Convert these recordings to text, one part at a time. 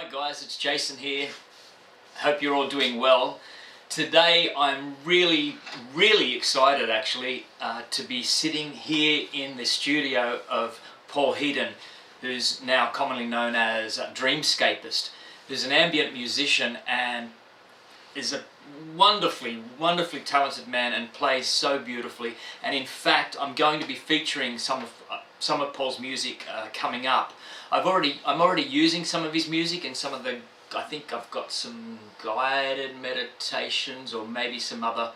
Hi guys, it's Jason here. Hope you're all doing well. Today I'm really excited actually to be sitting here in the studio of Paul Headon, who's now commonly known as Dreamscapist, who's an ambient musician and is a wonderfully talented man and plays so beautifully. And in fact, I'm going to be featuring some of Paul's music coming up. I'm already using some of his music and some of the, I think I've got some guided meditations or maybe some other.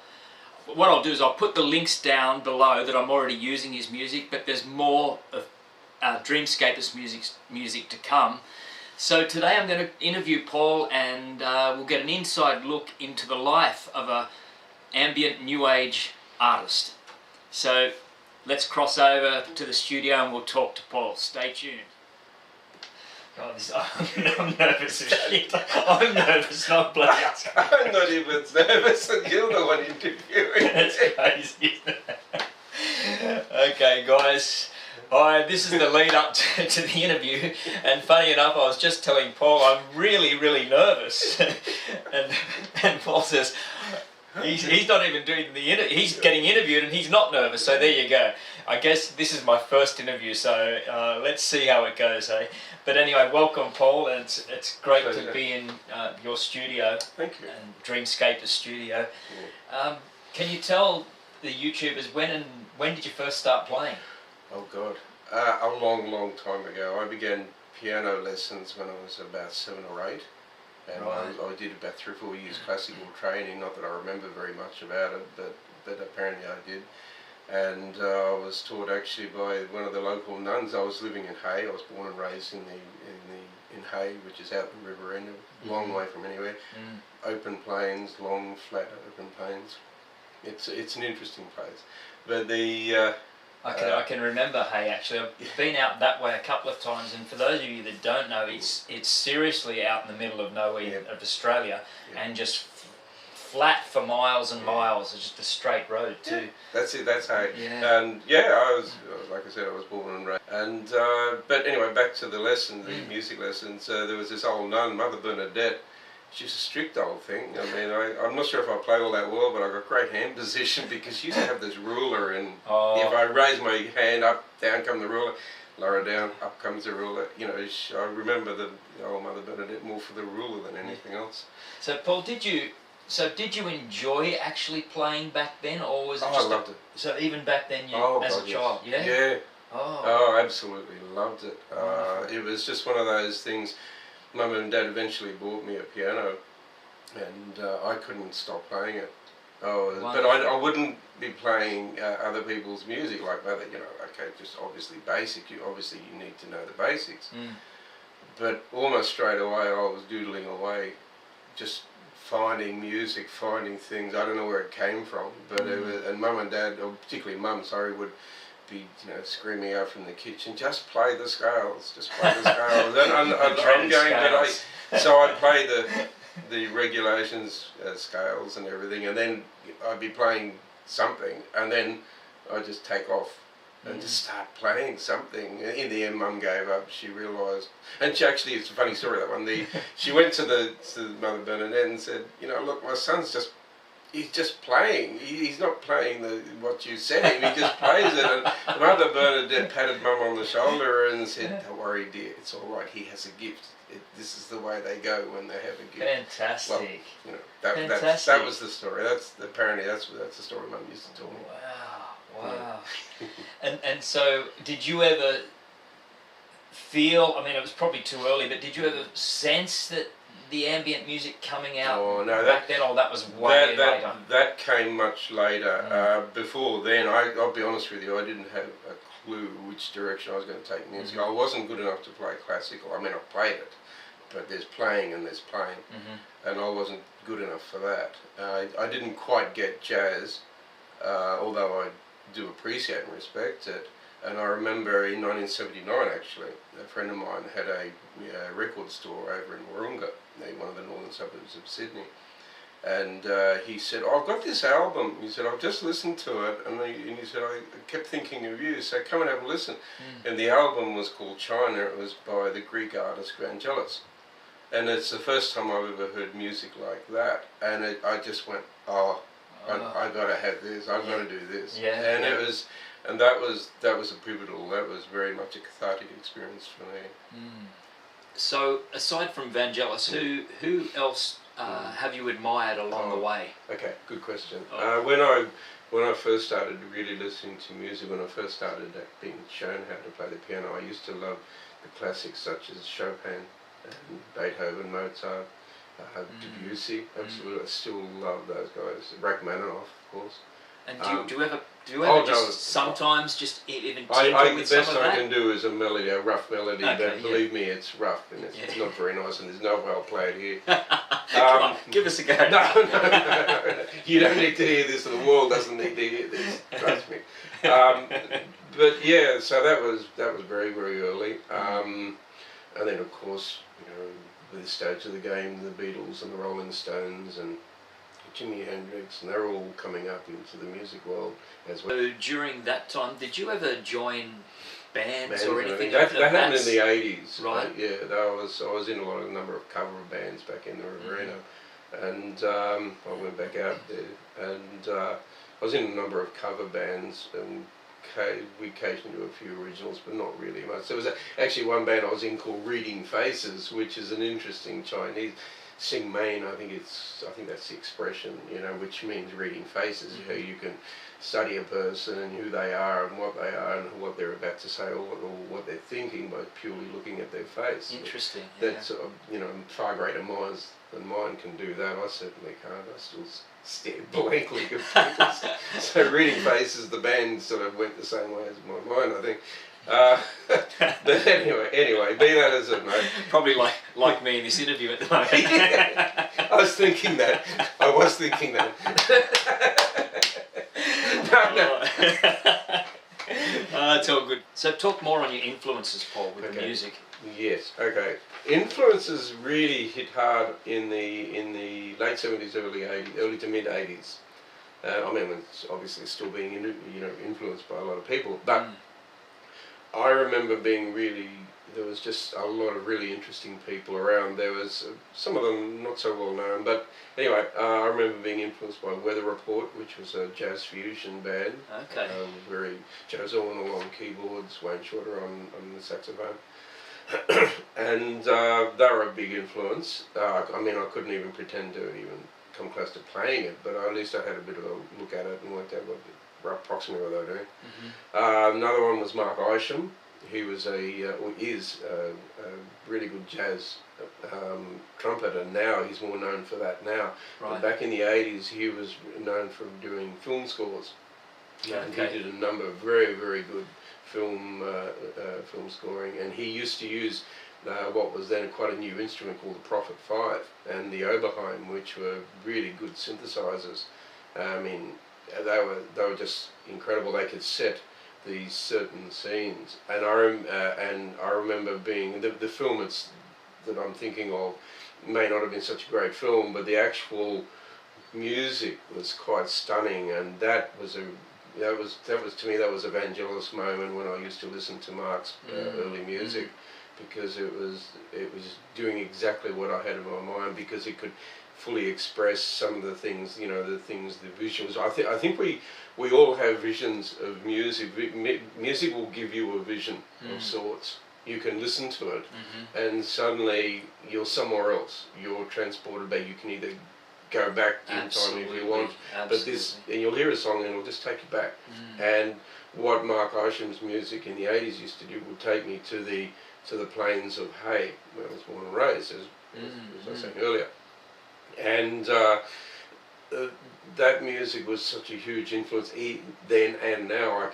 What I'll do is I'll put the links down below that I'm already using his music, but there's more of Dreamscapist music to come. So today I'm going to interview Paul and we'll get an inside look into the life of a ambient new age artist. So let's cross over to the studio and we'll talk to Paul. Stay tuned. God, I'm nervous as shit. I'm nervous, not bloody. I'm not even nervous, and you're the one interviewing. That's crazy, isn't it? Okay, guys. Hi, this is the lead up to the interview, and funny enough, I was just telling Paul I'm really nervous, and Paul says he's not even doing the interview. He's getting interviewed, and he's not nervous. So there you go. I guess this is my first interview, so let's see how it goes, eh? But anyway, welcome, Paul, and it's great to be in your studio. Thank you. And Dreamscapist studio. Yeah. Can you tell the YouTubers when did you first start playing? Oh God, a long time ago. I began piano lessons when I was about 7 or 8, and Right. I did about 3 or 4 years classical training. Not that I remember very much about it, but apparently I did. And I was taught actually by one of the local nuns. I was living in Hay. I was born and raised in Hay, which is out the river end, a long way from anywhere. Open plains, long flat open plains. It's an interesting place. But the I can remember Hay actually. I've been out that way a couple of times, and for those of you that don't know, it's seriously out in the middle of nowhere of Australia, and just flat for miles and miles. It's just a straight road too. That's it. That's Hay. Yeah. And I was like I said, I was born and raised. And but anyway, back to the lessons, the music lessons. There was this old nun, Mother Bernadette. She's a strict old thing. I mean, I'm not sure if I play all that well, but I got great hand position because she used to have this ruler, and if I raise my hand up, down come the ruler, lower down, up comes the ruler. You know, I remember the old Mother Bernadette more for the ruler than anything else. So Paul, did you enjoy actually playing back then, or was it just? I loved it. So even back then, as a child, yeah. Yeah. Oh, absolutely loved it. It was just one of those things. Mum and Dad eventually bought me a piano, and I couldn't stop playing it. But I wouldn't be playing other people's music like that. You know, okay, just obviously basic. You need to know the basics. But almost straight away, I was doodling away, just finding music, finding things. I don't know where it came from, but it was, and Mum and Dad, or particularly Mum, would be screaming out from the kitchen, just play the scales, just play the scales. And I'm going, so I'd play the regulations scales and everything, and then I'd be playing something, and then I'd just take off and just start playing something. In the end, Mum gave up. She realised, and she actually, it's a funny story, that one. She went to Mother Bernadette and said, look, my son's he's just playing. He's not playing what you said him. He just plays it. And Mother Bernadette patted Mum on the shoulder and said, "Don't worry, dear. It's all right. He has a gift. This is the way they go when they have a gift." Fantastic. Well, that was the story. Apparently that's the story Mum used to tell me. Wow. And so, did you ever feel? I mean, it was probably too early, but did you ever sense that the ambient music coming out back then, or that was way later? That came much later. Before then, I'll be honest with you, I didn't have a clue which direction I was going to take music. I wasn't good enough to play classical. I mean, I played it, but there's playing and there's playing, and I wasn't good enough for that. I didn't quite get jazz, although I do appreciate and respect it. And I remember in 1979, actually, a friend of mine had a record store over in Wahroonga, one of the northern suburbs of Sydney. And he said, I've got this album. He said, I've just listened to it. And he said, I kept thinking of you, so come and have a listen. And the album was called China. It was by the Greek artist Vangelis. and it's the first time I've ever heard music like that, and I just went, oh, I got to have this, I've got to do this, and it was, and that was a pivotal, that was very much a cathartic experience for me. So aside from Vangelis, who else have you admired along the way? Okay, good question. When I first started really listening to music, when I first started being shown how to play the piano, I used to love the classics such as Chopin, and Beethoven, Mozart, Debussy. Absolutely, I still love those guys. Rachmaninoff, of course. And do you ever just sometimes just even tinker with the best some of that? I can do is a melody, a rough melody, but believe me, it's rough and it's not very nice, and there's no way I'll play it here. Come on, give us a go. No. You don't need to hear this, and the world doesn't need to hear this. Trust me. But yeah, so that was very, very early. And then of course, with the stage of the game, the Beatles and the Rolling Stones and Jimi Hendrix, and they're all coming up into the music world as well. So during that time, did you ever join bands or anything? That happened in the 80s. Right. Yeah, I was in a number of cover bands back in the Riverina, and I went back out there, and I was in a number of cover bands, and we occasionally do a few originals, but not really much. There was actually one band I was in called Reading Faces, which is an interesting Chinese. Sing Main, I think that's the expression, which means reading faces. You can study a person and who they are and what they are and what they're about to say or what they're thinking by purely looking at their face. Interesting. That's far greater minds than mine can do that. I certainly can't. I still stare blankly at people. So Reading Faces, the band sort of went the same way as my mind, I think. But anyway, be that as it may. Probably like me in this interview at the moment. I was thinking that. No. It's all good. So talk more on your influences, Paul, with the music. Yes. Okay. Influences really hit hard in the late 70s, early to mid 80s. I mean, it's obviously still being influenced by a lot of people, but. I remember there was just a lot of really interesting people around. There was some of them not so well known, but anyway, I remember being influenced by Weather Report, which was a jazz fusion band. Okay. Joe Zawinul on keyboards, Wayne Shorter on the saxophone. And they were a big influence. I mean, I couldn't even pretend to even come close to playing it, but at least I had a bit of a look at it and worked out approximately what they were doing. Another one was Mark Isham. He was is a really good jazz trumpeter. Now he's more known for that now. Right. But back in the 80s, he was known for doing film scores. And he did a number of very, very good film scoring. And he used to use what was then quite a new instrument called the Prophet 5 and the Oberheim, which were really good synthesizers. I mean, they were just incredible. They could set these certain scenes, and I remember being the film that I'm thinking of may not have been such a great film, but the actual music was quite stunning, and that was to me that was a Vangelis moment when I used to listen to Mark's early music, because it was doing exactly what I had in my mind, because it could fully express some of the things, the visuals. I think we all have visions of music. Music will give you a vision of sorts. You can listen to it, and suddenly you're somewhere else. You're transported back. You can either go back in time if you want, but and you'll hear a song and it'll just take you back. And what Mark Isham's music in the 80s used to do would take me to the plains of Hay, where I was born and raised, as I was saying earlier. And that music was such a huge influence then and now. I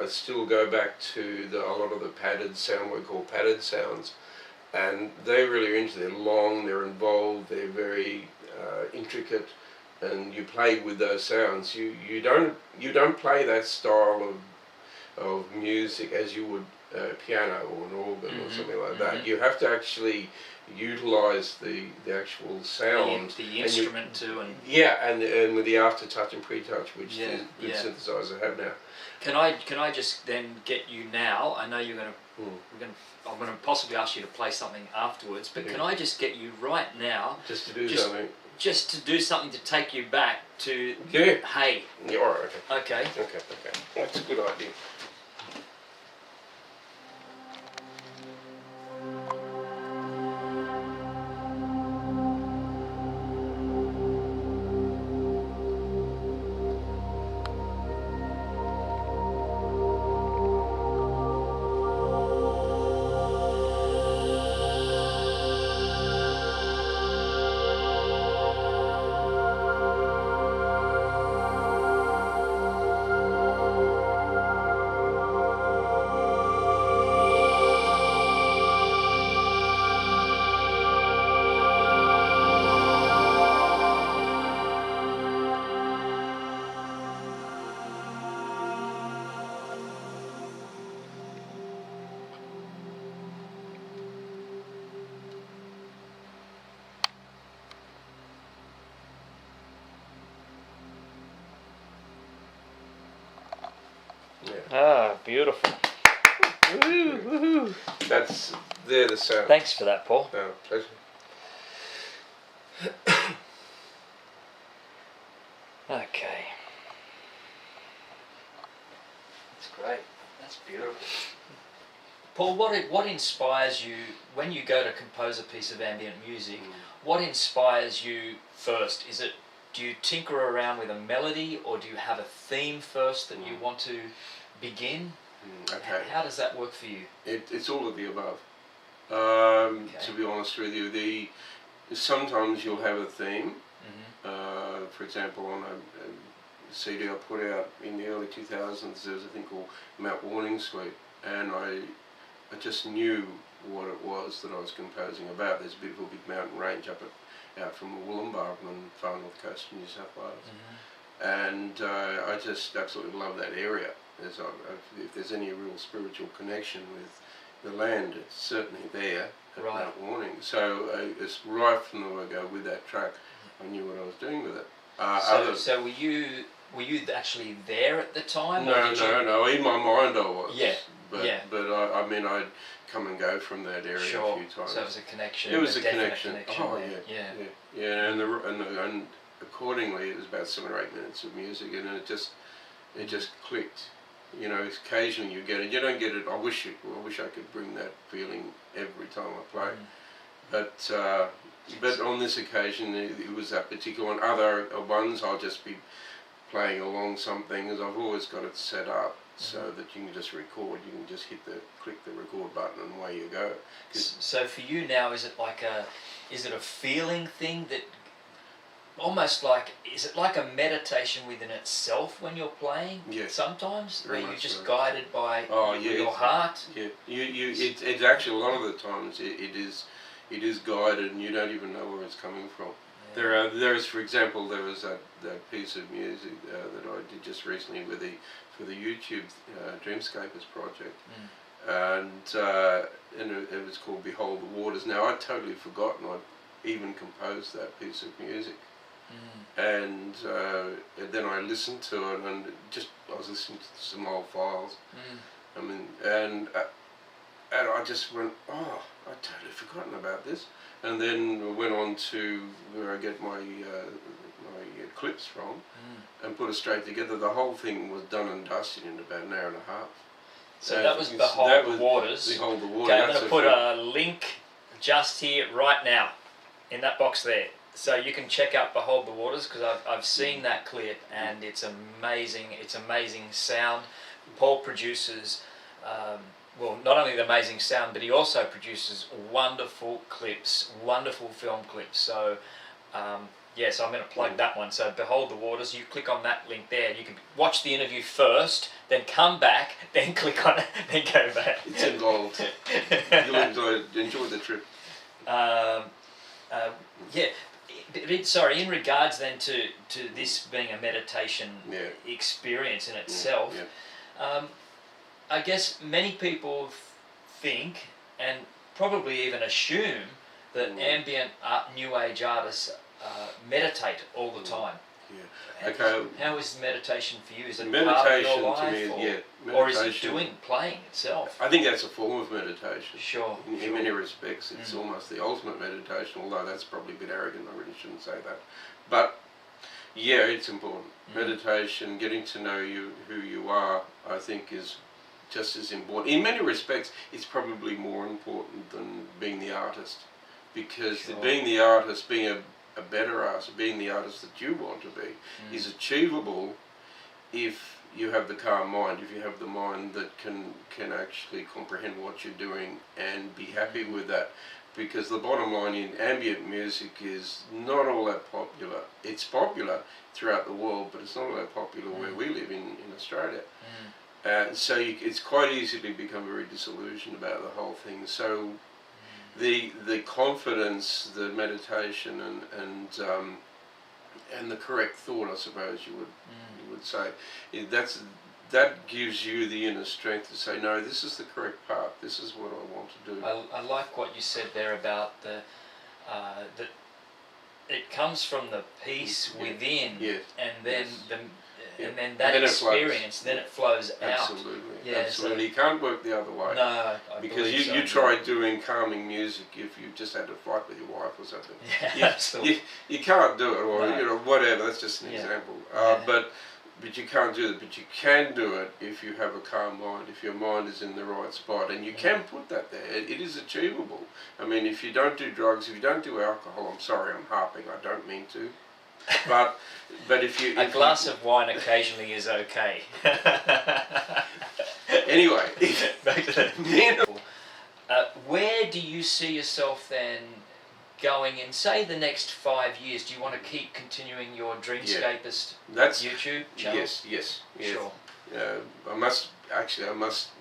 still go back to a lot of the padded sound, what we call padded sounds, and they really are into. They're long, they're involved, they're very intricate, and you play with those sounds. You don't play that style of music as you would piano or an organ or something like that. You have to actually utilise the actual sound, the instrument too, and and with the aftertouch and pre-touch, which the good synthesizers have now. Can I just then get you now? I know you're going to. I'm going to possibly ask you to play something afterwards, but can I just get you right now? Just to do something. Just to do something to take you back to Hey. Yeah. All right. Okay. Okay. That's a good idea. Ah, beautiful. Woohoo, woohoo. They're the sound. Thanks for that, Paul. No, pleasure. Okay. That's great. That's beautiful. Paul, what inspires you when you go to compose a piece of ambient music? What inspires you first? Do you tinker around with a melody, or do you have a theme first that you want to begin? Okay. How does that work for you? It's all of the above. To be honest with you, sometimes you'll have a theme. For example, on a CD I put out in the early 2000s, there was a thing called Mount Warning Suite, and I just knew what it was that I was composing about. There's a beautiful big mountain range out from the Wollumbar on the far north coast of New South Wales, and I just absolutely love that area. If there's any real spiritual connection with the land, it's certainly there at Mount Warning. So it's right from the word go with that track. I knew what I was doing with it. So were you actually there at the time? No. In my mind I was. Yeah. But I mean, I'd come and go from that area a few times. So it was a connection. It was a connection. Yeah. And accordingly, it was about 7 or 8 minutes of music, and it just clicked. You know, occasionally you get it. You don't get it. I wish I could bring that feeling every time I play. But on this occasion, it was that particular one. Other ones, I'll just be playing along something, as I've always got it set up so that you can just record. You can just click the record button, and away you go. So for you now, is it a feeling thing that? Almost like, is it like a meditation within itself when you're playing? Yeah. Sometimes, where you're just so. Guided by your heart. Yeah. It's actually a lot of the times it is guided, and you don't even know where it's coming from. Yeah. There's for example, there was that piece of music that I did just recently for the YouTube Dreamscapist project, and it was called "Behold the Waters." Now I'd totally forgotten I'd even composed that piece of music. And then I listened to it, and I was listening to some old files. I mean, and I just went, oh, I'd totally forgotten about this. And then went on to where I get my clips from, and put it straight together. The whole thing was done and dusted in about an hour and a half. So that was Behold the Waters. Behold the Waters. Okay, I'm going to put a link just here right now in that box there. So you can check out Behold the Waters, because I've seen that clip, and it's amazing. It's amazing sound. Paul produces, not only the amazing sound, but he also produces wonderful clips, wonderful film clips. So so I'm going to plug that one. So Behold the Waters, you click on that link there, and you can watch the interview first, then come back, then click on it, then go back. It's involved. You'll enjoy the trip. In regards then to this being a meditation experience in itself, I guess many people think, and probably even assume, that ambient art, new age artists meditate all the time. Yeah. Okay. How is meditation for you? Is it meditation part of your life, to me, or, yeah, meditation, or is it playing itself? I think that's a form of meditation. Sure. In many respects, it's almost the ultimate meditation. Although that's probably a bit arrogant. I really shouldn't say that. But yeah, it's important. Meditation, getting to know who you are, I think is just as important. In many respects, it's probably more important than being the artist, because being the artist, being a better artist, being the artist that you want to be, is achievable if you have the calm mind, if you have the mind that can actually comprehend what you're doing and be happy with that. Because the bottom line in ambient music is not all that popular. It's popular throughout the world, but it's not all that popular where we live in Australia. So it's quite easy to become very disillusioned about the whole thing. So the confidence, the meditation, and the correct thought, I suppose you would say, that gives you the inner strength to say, no, this is the correct path. This is what I want to do. I like what you said there about that it comes from the peace within, and then and then that experience, then it flows out. Absolutely, yeah, absolutely. So you can't work the other way. No, because you tried doing calming music if you just had to fight with your wife or something. Yeah, absolutely. You can't do it, or whatever. That's just an example. But you can't do it. But you can do it if you have a calm mind, if your mind is in the right spot, and you can put that there. It is achievable. I mean, if you don't do drugs, if you don't do alcohol, I'm sorry, I'm harping. I don't mean to. But if you a glass of wine occasionally is okay. Anyway, back to that. Where do you see yourself then going in, say, the next 5 years? Do you want to keep continuing your Dreamscapist YouTube channel? Yes. Sure. I must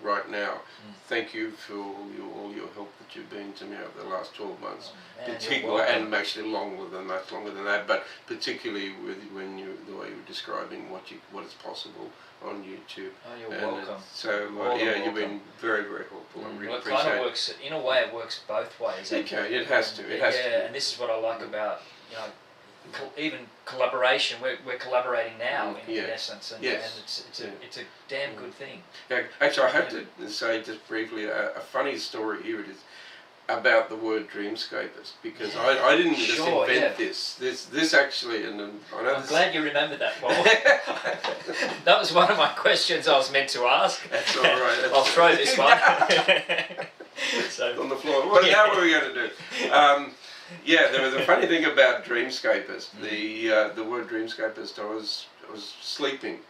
right now thank you for all your help that you've been to me over the last 12 months. Particularly, and actually much longer than that, but particularly with the way you're describing what is possible on YouTube. Oh, you're welcome. So you've been very, very helpful. I really appreciate it. Kind of works, in a way, it works both ways. Okay, it has to. It has to. And this is what I like about, even collaboration. We're collaborating now in essence, and it's a damn good thing. Yeah, actually, I have to say just briefly a funny story here. It is about the word Dreamscapist, because I didn't just invent this. This actually, and I know. I'm glad you remembered that, Paul. That was one of my questions I was meant to ask. That's all right. I'll throw this one. On the floor. Now what are we going to do? There was a funny thing about Dreamscapist. The word Dreamscapist. I was sleeping,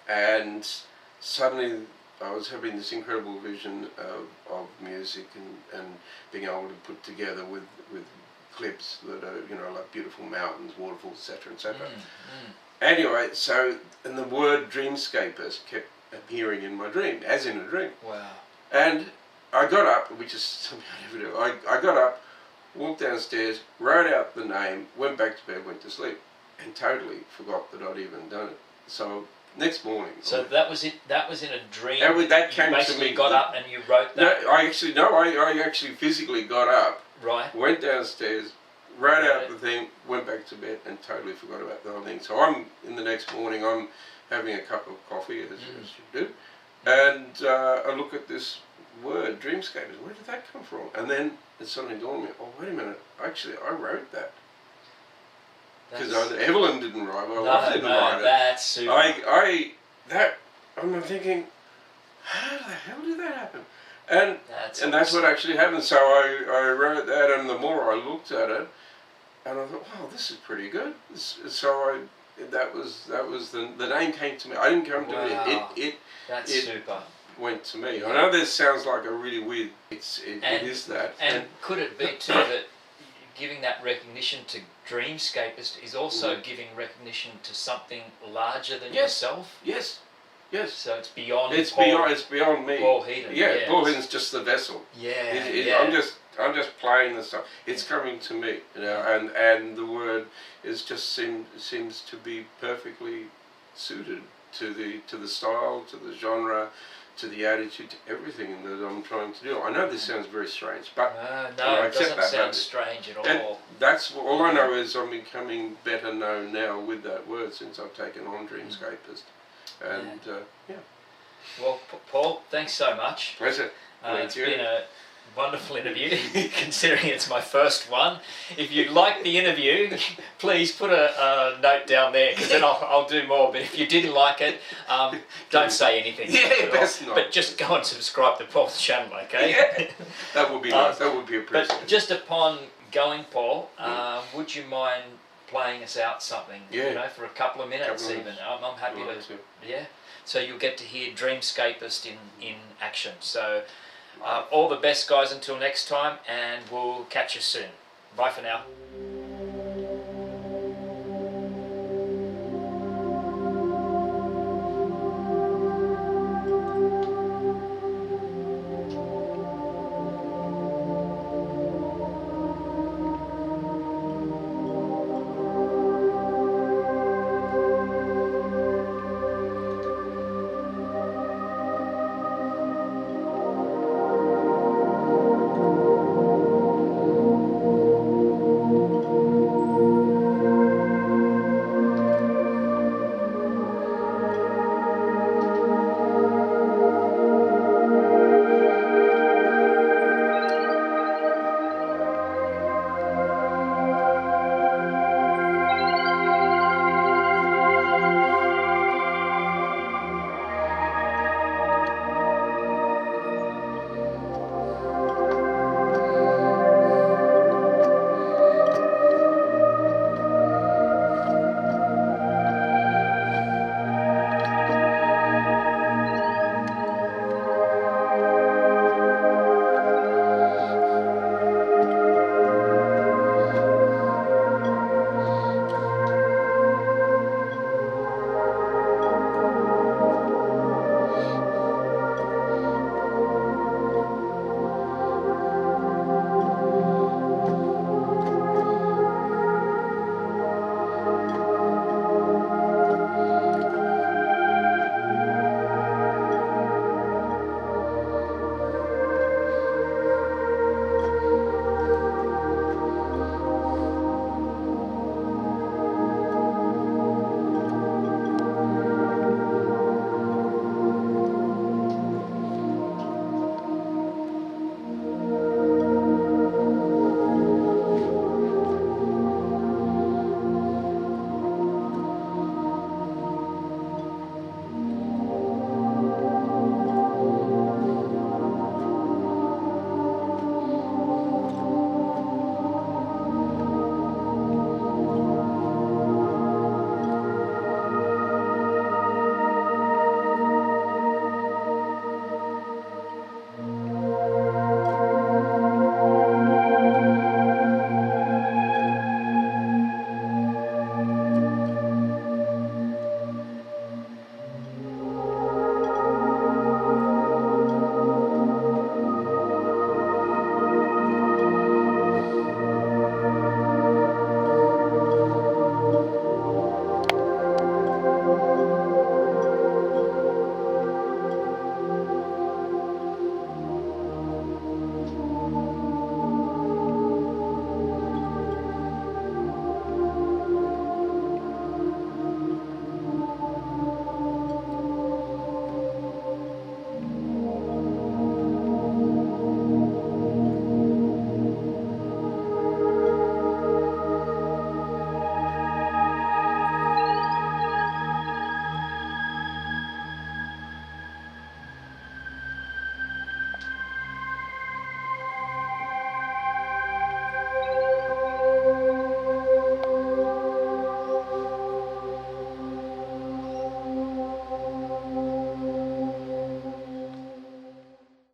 and suddenly I was having this incredible vision of music and being able to put together with clips that are like beautiful mountains, waterfalls, etc., etc. Anyway, and the word Dreamscapist kept appearing in my dream, as in a dream. Wow. And I got up, which is something I never do. I got up, walked downstairs, wrote out the name, went back to bed, went to sleep, and totally forgot that I'd even done it. So next morning. So that was it. That was in a dream. That came you basically to me. Got up and you wrote that. I actually physically got up. Right. Went downstairs, wrote out the thing, went back to bed, and totally forgot about the whole thing. So I'm in the next morning. I'm having a cup of coffee as you do, and I look at this word Dreamscapist. Where did that come from? And then it suddenly dawned on me. Oh, wait a minute. Actually, I wrote that. Because Evelyn didn't write it, my wife didn't write it. That's super. I'm thinking, how the hell did that happen? And that's awesome. what actually happened. So I wrote that, and the more I looked at it, and I thought, wow, this is pretty good. That was the name came to me. I didn't come to it. That's super. Went to me. I know this sounds like a really weird. It is that. And could it be too that giving that recognition to Dreamscapist is also giving recognition to something larger than yourself? Yes. So it's beyond. It's beyond me. Paul Headon. Yeah, Paul Headon's just the vessel. I'm just playing the stuff. It's coming to me, and the word seems to be perfectly suited to the style, to the genre, to the attitude, to everything that I'm trying to do. I know this sounds very strange, but no, I it accept doesn't that. sound strange at all. And that's all I know is I'm becoming better known now with that word since I've taken on Dreamscapist. And yeah. Well, Paul, thanks so much. Pleasure. It's been a wonderful interview, considering it's my first one. If you liked the interview, please put a note down there, because then I'll do more. But if you didn't like it, don't say anything. Yeah, best not. But just go and subscribe to Paul's channel, okay? Yeah, that would be nice. That would be appreciated. But just upon going, Paul, would you mind playing us out something? Yeah. You know, for a couple of minutes even. I'm happy to. Yeah. So you'll get to hear Dreamscapist in action. So. All the best, guys, until next time, and we'll catch you soon. Bye for now.